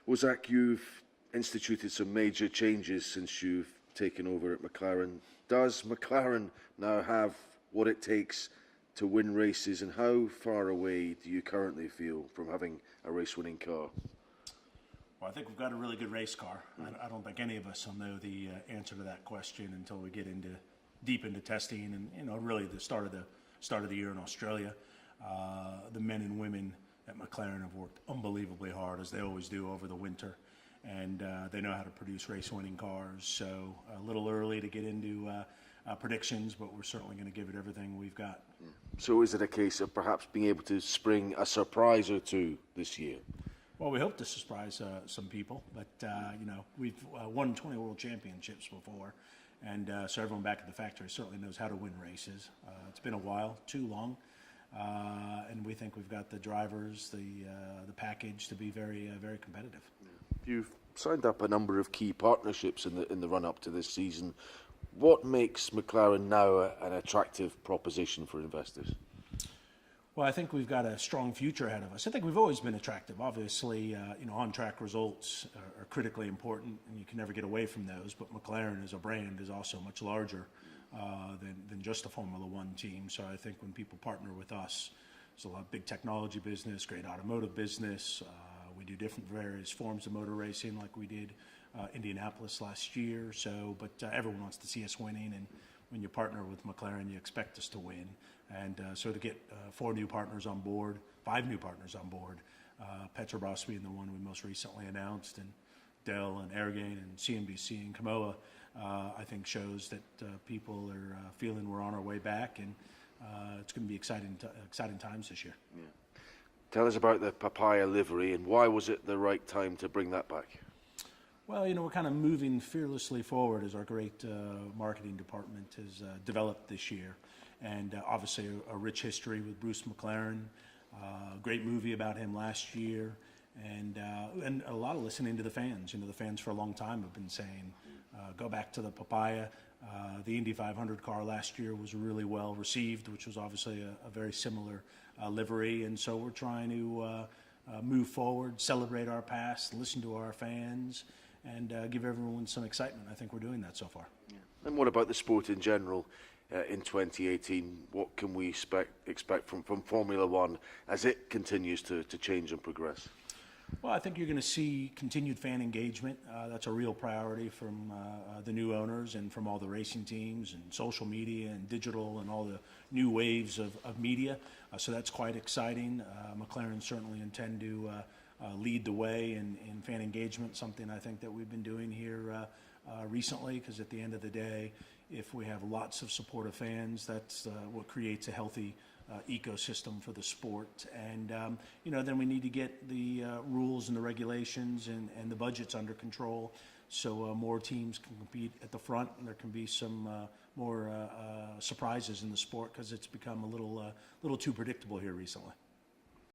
Well, Zach, you've instituted some major changes since you've taken over at McLaren. Does McLaren now have what it takes to win races, and how far away do you currently feel from having a race-winning car? Well, I think we've got a really good race car. I don't think any of us will know the answer to that question until we get deep into testing and really the start of the year in Australia. The men and women at McLaren have worked unbelievably hard, as they always do, over the winter, and they know how to produce race-winning cars. So a little early to get into predictions, but we're certainly going to give it everything we've got. So is it a case of perhaps being able to spring a surprise or two this year? Well, we hope to surprise some people, but we've won 20 world championships before, and so everyone back at the factory certainly knows how to win races. It's been a while, too long, and we think we've got the drivers, the package to be very competitive. You've signed up a number of key partnerships in the run-up to this season. What makes McLaren now an attractive proposition for investors? Well, I think we've got a strong future ahead of us. I think we've always been attractive. Obviously, on-track results are critically important, and you can never get away from those. But McLaren as a brand is also much larger than just a Formula One team. So I think when people partner with us, there's a lot of big technology business, great automotive business. We do different various forms of motor racing, like we did Indianapolis last year. But everyone wants to see us winning, and when you partner with McLaren, you expect us to win. And so to get 5 new partners on board, Petrobras being the one we most recently announced, and Dell and Airgain and CNBC and Kamoa, I think shows that people are feeling we're on our way back, and it's going to be exciting times this year. Yeah. Tell us about the Papaya livery, and why was it the right time to bring that back? Well, we're kind of moving fearlessly forward, as our great marketing department has developed this year. And obviously a rich history with Bruce McLaren, great movie about him last year, and a lot of listening to the fans. The fans for a long time have been saying, go back to the Papaya. The Indy 500 car last year was really well received, which was obviously a very similar livery. And so we're trying to move forward, celebrate our past, listen to our fans, and give everyone some excitement. I think we're doing that so far. Yeah. And what about the sport in general? In 2018, what can we expect from Formula One as it continues to change and progress? Well, I think you're going to see continued fan engagement. That's a real priority from the new owners and from all the racing teams and social media and digital and all the new waves of media. So that's quite exciting. McLaren certainly intend to lead the way in fan engagement, something I think that we've been doing here recently, because at the end of the day, if we have lots of supportive fans, that's what creates a healthy ecosystem for the sport. And then we need to get the rules and the regulations and the budgets under control, so more teams can compete at the front, and there can be some more surprises in the sport, because it's become a little too predictable here recently.